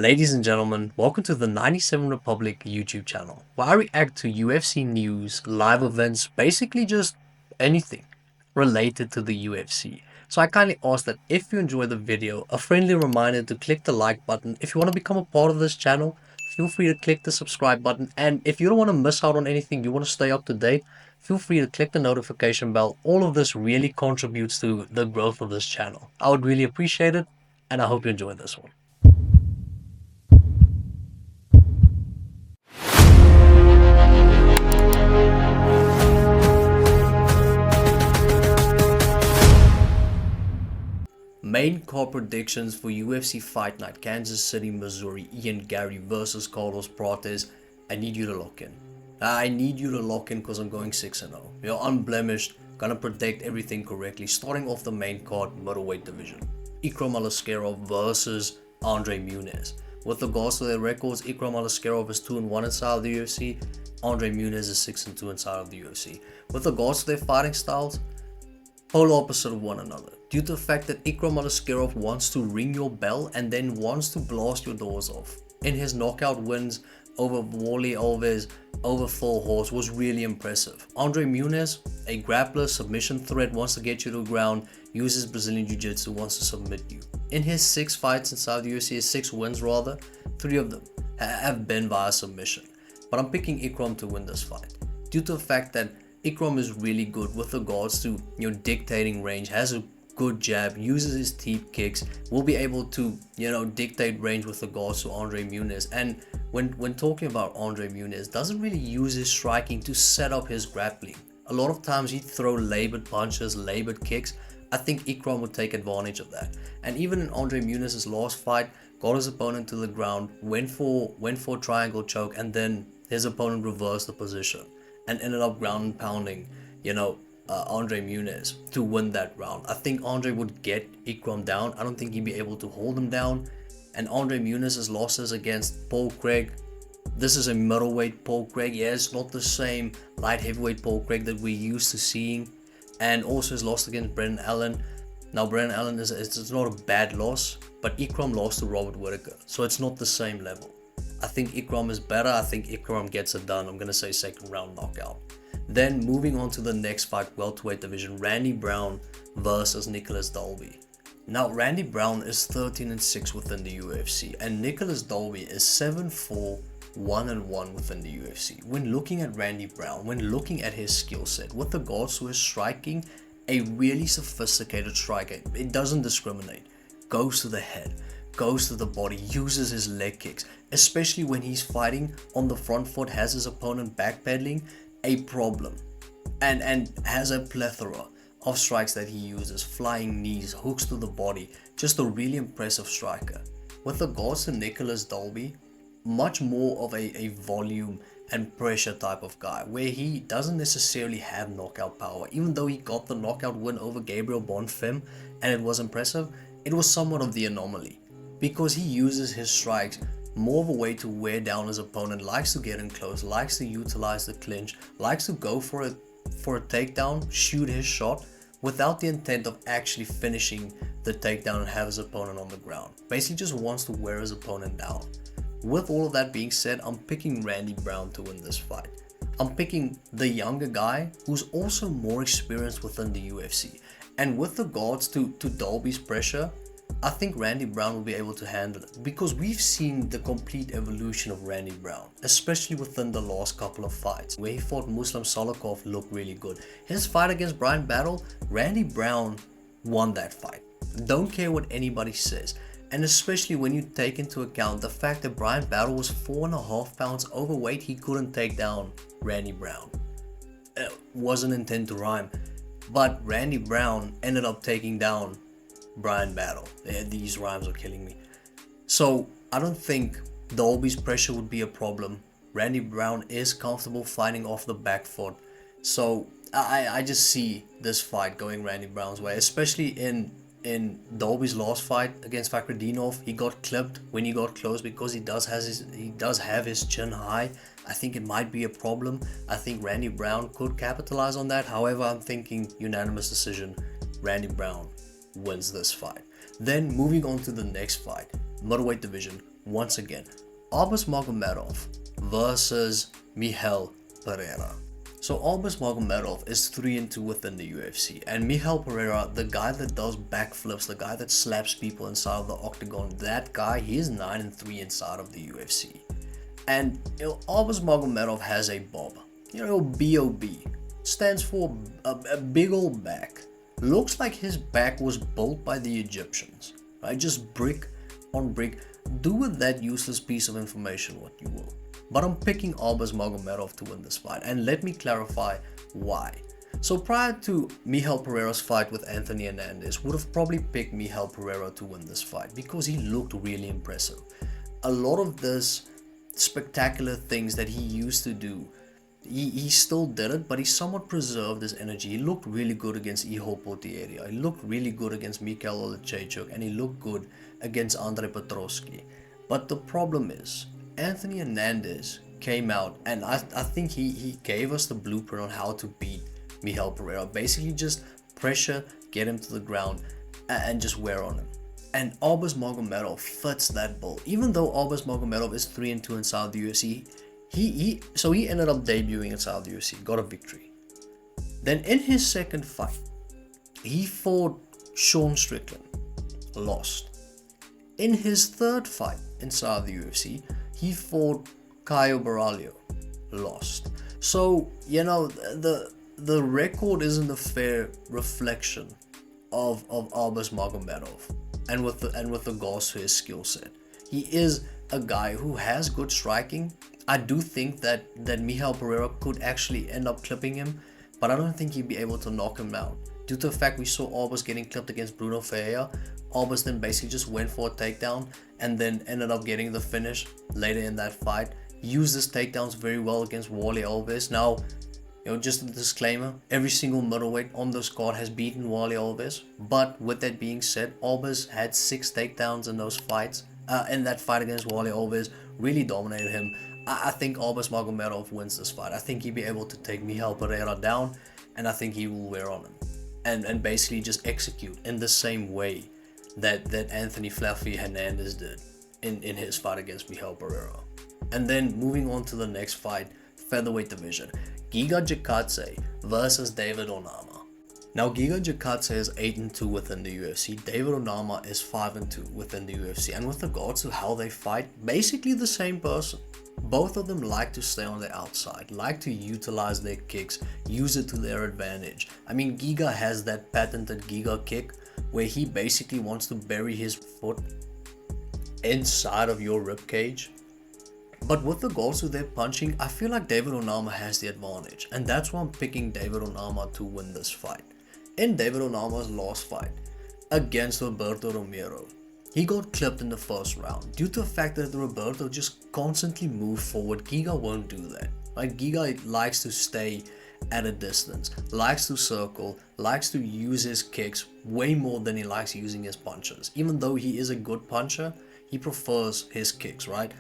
Ladies and gentlemen, welcome to the 97 Republic YouTube channel, where I react to UFC news, live events, basically just anything related to the UFC. So I kindly ask that if you enjoy the video, a friendly reminder to click the like button. If you want to become a part of this channel, feel free to click the subscribe button. And if you don't want to miss out on anything, you want to stay up to date, feel free to click the notification bell. All of this really contributes to the growth of this channel. I would really appreciate it, and I hope you enjoy this one. Main card predictions for UFC Fight Night, Kansas City, Missouri, Ian Garry versus Carlos Prates. I need you to lock in. I need you to lock in because I'm going 6-0. You're unblemished, gonna predict everything correctly. Starting off the main card, middleweight division. Aliskerov versus Muniz. With regards to their records, Aliskerov is 2-1 inside of the UFC. Muniz is 6-2 inside of the UFC. With regards to their fighting styles, polar opposite of one another, due to the fact that Aliskerov wants to ring your bell and then wants to blast your doors off. In his knockout wins over Wally Alves, over Full Horse, was really impressive. Muniz, a grappler, submission threat, wants to get you to the ground, uses Brazilian Jiu-Jitsu, wants to submit you. In his 6 fights inside the UFC, his 6 wins rather, 3 of them have been via submission. But I'm picking Ikram to win this fight, due to the fact that Ikram is really good with regards to dictating range, has a good jab, uses his teep kicks, will be able to dictate range with regards to Muniz. And when talking about Muniz, doesn't really use his striking to set up his grappling. A lot of times he'd throw labored punches, labored kicks. I think Ikram would take advantage of that. And even in Muniz's last fight, got his opponent to the ground, went for a triangle choke, and then his opponent reversed the position and ended up ground and pounding, Muniz to win that round. I think Andre would get Ikram down. I don't think he'd be able to hold him down. And Muniz's losses against Paul Craig, this is a middleweight Paul Craig. Yeah, it's not the same light heavyweight Paul Craig that we're used to seeing. And also his loss against Brendan Allen. Now Brendan Allen it's not a bad loss, but Ikram lost to Robert Whittaker, so it's not the same level. I think Ikram is better. I think Ikram gets it done. I'm going to say second round knockout. Then moving on to the next fight, welterweight division, Randy Brown versus Nicholas Dalby. Now Randy Brown is 13-6 within the UFC, and Nicholas Dalby is 7-4, 1-1 within the UFC. When looking at Randy Brown, when looking at his skill set, with regards to his striking, a really sophisticated striker. It doesn't discriminate. Goes to the head, goes to the body, uses his leg kicks, especially when he's fighting on the front foot, has his opponent backpedaling, a problem, and has a plethora of strikes that he uses, flying knees, hooks to the body, just a really impressive striker. With regards to Nicholas Dalby, much more of a volume and pressure type of guy, where he doesn't necessarily have knockout power. Even though he got the knockout win over Gabriel Bonfim and it was impressive, it was somewhat of the anomaly, because he uses his strikes more of a way to wear down his opponent, likes to get in close, likes to utilize the clinch, likes to go for a takedown, shoot his shot without the intent of actually finishing the takedown and have his opponent on the ground. Basically just wants to wear his opponent down. With all of that being said, I'm picking Randy Brown to win this fight. I'm picking the younger guy who's also more experienced within the UFC. And with regards to Dalby's pressure, I think Randy Brown will be able to handle it, because we've seen the complete evolution of Randy Brown, especially within the last couple of fights, where he fought Muslim Salikov, looked really good. His fight against Brian Battle, Randy Brown won that fight. Don't care what anybody says. And especially when you take into account the fact that Brian Battle was 4.5 pounds overweight, he couldn't take down Randy Brown. It wasn't intent to rhyme, but Randy Brown ended up taking down Brian Battle. These rhymes are killing me. So I don't think Dalby's pressure would be a problem. Randy Brown is comfortable fighting off the back foot. So I just see this fight going Randy Brown's way, especially in Dalby's last fight against Fakhretdinov. He got clipped when he got close because he does have his chin high. I think it might be a problem. I think Randy Brown could capitalize on that. However, I'm thinking unanimous decision. Randy Brown wins this fight. Then moving on to the next fight, middleweight division, once again, Albus Magomedov versus Michal Pereira. So Albus Magomedov is 3-2 within the UFC, and Michal Pereira, the guy that does backflips, the guy that slaps people inside of the octagon, that guy, he is 9-3 inside of the UFC. And Albus Magomedov has a bob, B-O-B, stands for a big old back. Looks like his back was built by the Egyptians, right? Just brick on brick. Do with that useless piece of information what you will. But I'm picking Albus Magomedov to win this fight, and let me clarify why. So prior to Michal Pereira's fight with Anthony Hernandez, would have probably picked Michal Pereira to win this fight because he looked really impressive. A lot of this spectacular things that he used to do, he still did it, but he somewhat preserved his energy. He looked really good against Iho Potieria, he looked really good against Mikhail Olechechuk, and he looked good against Andre Petroski. But the problem is, Anthony Hernandez came out, and I think he gave us the blueprint on how to beat Michal Pereira. Basically just pressure, get him to the ground, and just wear on him. And Albus Magomedov fits that bill. Even though Albus Magomedov is 3-2 inside the UFC, he ended up debuting inside the UFC, got a victory. Then in his second fight, he fought Sean Strickland, lost. In his third fight inside the UFC, he fought Caio Baralho, lost. So, the record isn't a fair reflection of Albus Magomedov and with regards to his skill set. He is a guy who has good striking. I do think that Michal Pereira could actually end up clipping him, but I don't think he'd be able to knock him out. Due to the fact we saw Albus getting clipped against Bruno Ferreira, Albus then basically just went for a takedown and then ended up getting the finish later in that fight. Used his takedowns very well against Wally Alves. Now, just a disclaimer, every single middleweight on this card has beaten Wally Alves. But with that being said, Albus had 6 takedowns in those fights. In that fight against Wally Alves, really dominated him. I think Albus Magomedov wins this fight. I think he'll be able to take Michal Pereira down, and I think he will wear on him. And basically just execute in the same way that Anthony Fluffy Hernandez did in his fight against Michal Pereira. And then moving on to the next fight, featherweight division, Giga Chikadze versus David Onama. Now Giga Chikadze is 8-2 within the UFC, David Onama is 5-2 within the UFC, and with regards to how they fight, basically the same person. Both of them like to stay on the outside, like to utilize their kicks, use it to their advantage. I mean, Giga has that patented Giga kick where he basically wants to bury his foot inside of your ribcage. But with regards to their punching, I feel like David Onama has the advantage, and that's why I'm picking David Onama to win this fight. In David Onama's last fight against Roberto Romero, he got clipped in the first round. Due to the fact that Roberto just constantly moved forward, Giga won't do that. Like, Giga likes to stay at a distance, likes to circle, likes to use his kicks way more than he likes using his punches. Even though he is a good puncher, he prefers his kicks, right?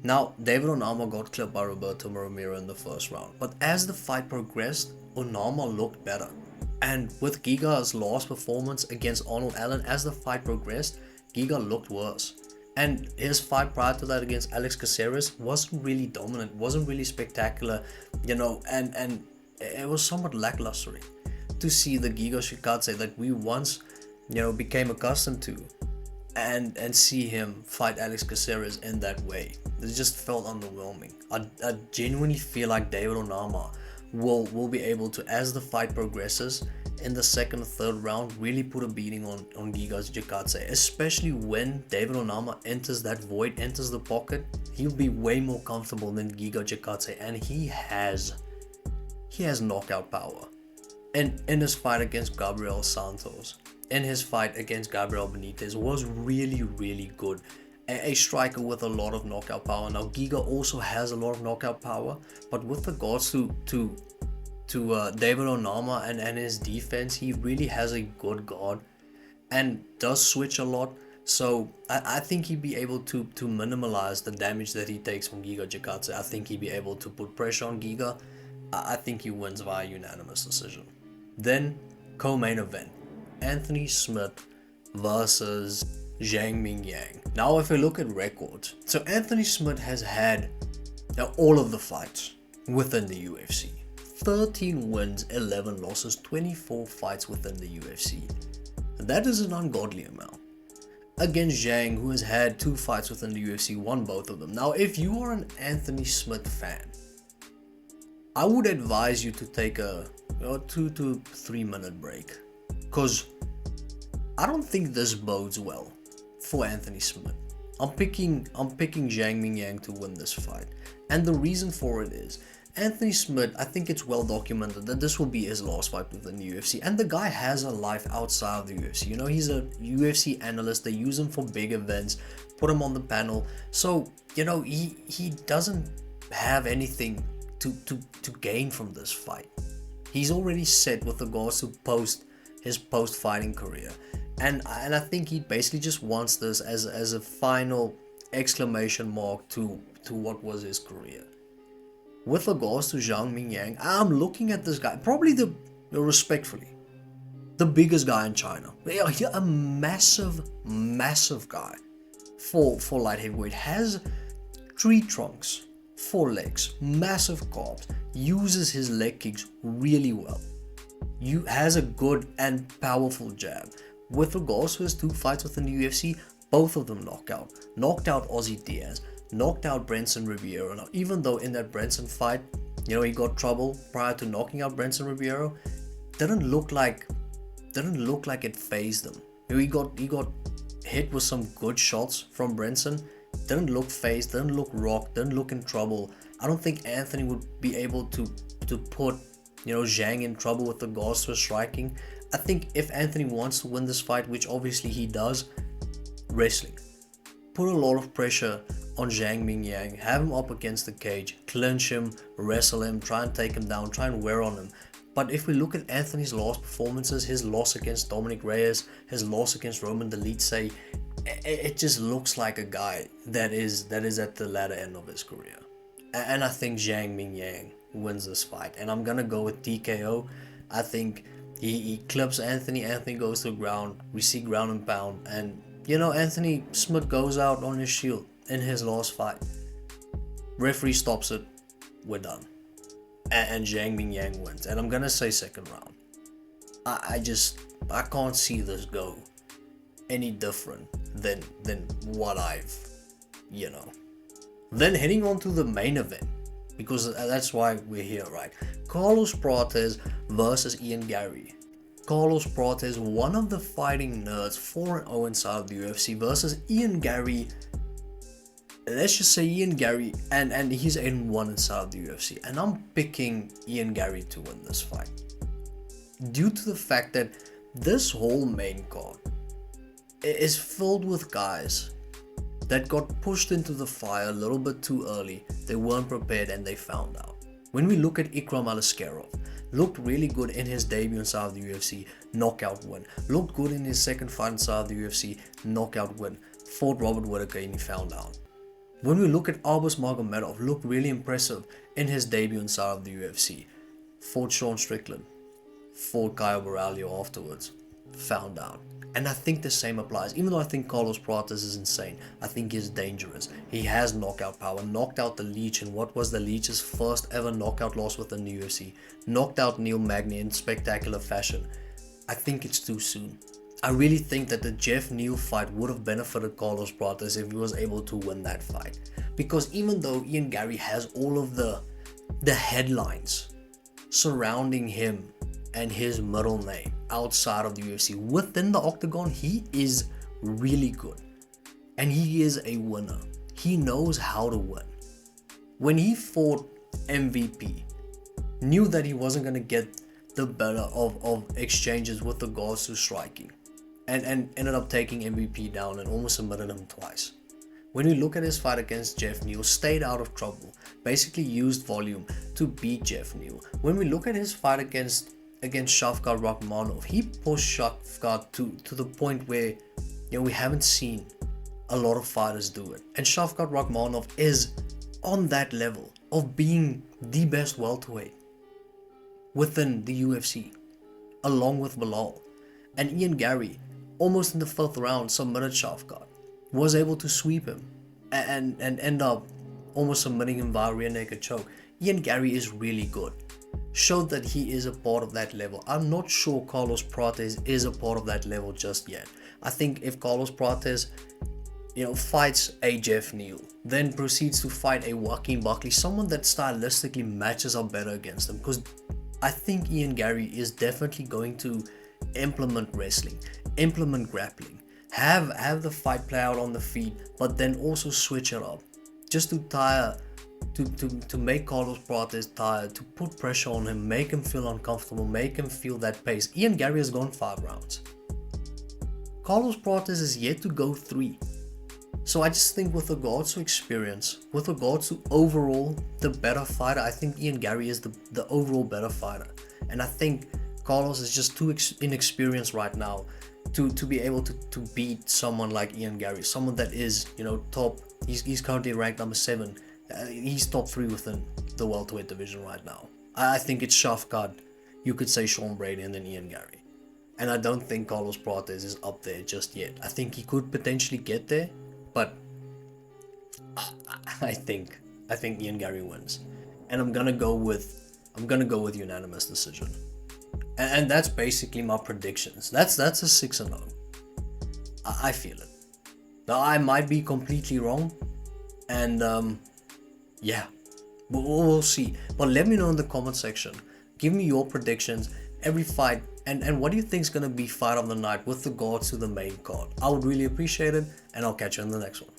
Now, David Onama got clipped by Roberto Romero in the first round, but as the fight progressed, Onama looked better. And with Giga's last performance against Arnold Allen, as the fight progressed, Giga looked worse. And his fight prior to that against Alex Caceres wasn't really dominant, wasn't really spectacular, and it was somewhat lackluster to see the Giga Chikadze that we once, became accustomed to, and see him fight Alex Caceres in that way. It just felt underwhelming. I genuinely feel like David Onama will be able to, as the fight progresses, in the second or third round, really put a beating on Giga Chikadze, especially when David Onama enters that void, enters the pocket. He'll be way more comfortable than Giga Chikadze, and he has knockout power. And in his fight against Gabriel Santos, in his fight against Gabriel Benitez, was really, really good. A striker with a lot of knockout power. Now Giga also has a lot of knockout power, but with regards to David Onama and his defense, he really has a good guard and does switch a lot. So I think he'd be able to minimize the damage that he takes from Giga Chikadze. I think he'd be able to put pressure on Giga. I think he wins via unanimous decision. Then co-main event, Anthony Smith versus Zhang Mingyang. Now if we look at records, so Anthony Smith has had all of the fights within the UFC. 13 wins, 11 losses, 24 fights within the UFC. That is an ungodly amount. Against Zhang, who has had 2 fights within the UFC, won both of them. Now if you are an Anthony Smith fan, I would advise you to take a 2 to 3 minute break, because I don't think this bodes well for Anthony Smith. I'm picking Zhang Mingyang to win this fight, and the reason for it is Anthony Smith, I think it's well documented that this will be his last fight within the UFC, and the guy has a life outside of the UFC. You know, he's a UFC analyst. They use him for big events, put him on the panel, so you know he doesn't have anything to gain from this fight. He's already set with regards to his post-fighting career, and I think he basically just wants this as a final exclamation mark to what was his career. With regards to Zhang Mingyang, I'm looking at this guy, probably respectfully, the biggest guy in China. A massive guy for light heavyweight. Has 3 trunks, 4 legs, massive calves, uses his leg kicks really well. Has a good and powerful jab. With regards to his 2 fights within the UFC, both of them knocked out Ozzy Diaz, knocked out Brenson Ribeiro. Now, even though in that Brenson fight, you know, he got trouble prior to knocking out Brenson Ribeiro, didn't look like it phased him. He got hit with some good shots from Brenson. Didn't look phased, didn't look rocked, didn't look in trouble. I don't think Anthony would be able to put, you know, Zhang in trouble with regards to striking. I think if Anthony wants to win this fight, which obviously he does, wrestling. Put a lot of pressure on Zhang Mingyang, have him up against the cage, clinch him, wrestle him, try and take him down, try and wear on him. But if we look at Anthony's last performances, his loss against Dominic Reyes, his loss against Roman Dolidze, it just looks like a guy that is at the latter end of his career. And I think Zhang Mingyang wins this fight, and I'm gonna go with TKO. I think he clips Anthony goes to the ground, we see ground and pound, and you know, Anthony Smith goes out on his shield in his last fight. Referee stops it, we're done. And Zhang Mingyang wins. And I'm gonna say second round. I can't see this go any different than what I've, you know. Then heading on to the main event, because that's why we're here, right? Carlos Prates versus Ian Garry. Carlos Prates, one of the fighting nerds, 4-0 inside of the UFC, versus Ian Garry. Let's just say Ian Garry, and he's 8-1 inside of the UFC. And I'm picking Ian Garry to win this fight, due to the fact that this whole main card is filled with guys that got pushed into the fire a little bit too early. They weren't prepared and they found out. When we look at Aliskerov, looked really good in his debut inside of the UFC, knockout win. Looked good in his second fight inside of the UFC, knockout win. Fought Robert Whittaker and he found out. When we look at Albus Magomedov, looked really impressive in his debut inside of the UFC. Fought Sean Strickland. Fought Caio Borralho afterwards. Found out. And I think the same applies. Even though I think Carlos Prates is insane, I think he's dangerous. He has knockout power. Knocked out the Leech in what was the Leech's first ever knockout loss within the UFC. Knocked out Neil Magny in spectacular fashion. I think it's too soon. I really think that the Jeff Neal fight would have benefited Carlos Prates if he was able to win that fight. Because even though Ian Garry has all of the headlines surrounding him and his middle name outside of the UFC, within the octagon, he is really good. And he is a winner. He knows how to win. When he fought MVP, knew that he wasn't going to get the better of exchanges with regards to striking. And ended up taking MVP down and almost submitted him twice. When we look at his fight against Jeff Neal, stayed out of trouble. Basically used volume to beat Jeff Neal. When we look at his fight against Shavkat Rakhmonov, he pushed Shavkat to the point where, you know, we haven't seen a lot of fighters do it. And Shavkat Rakhmonov is on that level of being the best welterweight within the UFC, along with Bilal. And Ian Garry almost in the 5th round, submitted Shafkat, was able to sweep him and end up almost submitting him via rear naked choke. Ian Garry is really good. Showed that he is a part of that level. I'm not sure Carlos Prates is a part of that level just yet. I think if Carlos Prates, fights a Jeff Neal, then proceeds to fight a Joaquin Buckley, someone that stylistically matches up better against him, because I think Ian Garry is definitely going to implement wrestling, implement grappling, have the fight play out on the feet, but then also switch it up, just to tire, to make Carlos Prates tired, to put pressure on him, make him feel uncomfortable, make him feel that pace. Ian Garry has gone 5 rounds. Carlos Prates is yet to go 3. So I just think with regards to experience, with regards to overall the better fighter, I think Ian Garry is the overall better fighter. And I think Carlos is just too inexperienced right now to be able to beat someone like Ian Garry, someone that is, top. He's currently ranked number 7. He's top 3 within the welterweight division right now. I think it's Shafkat, you could say Sean Brady, and then Ian Garry. And I don't think Carlos Prates is up there just yet. I think he could potentially get there, but I think Ian Garry wins, and I'm gonna go with unanimous decision, and that's basically my predictions. That's a 6-0. I feel it. Now I might be completely wrong, and yeah, we'll see. But let me know in the comment section. Give me your predictions, every fight, and what do you think is gonna be fight of the night with regards to the main card. I would really appreciate it, and I'll catch you in the next one.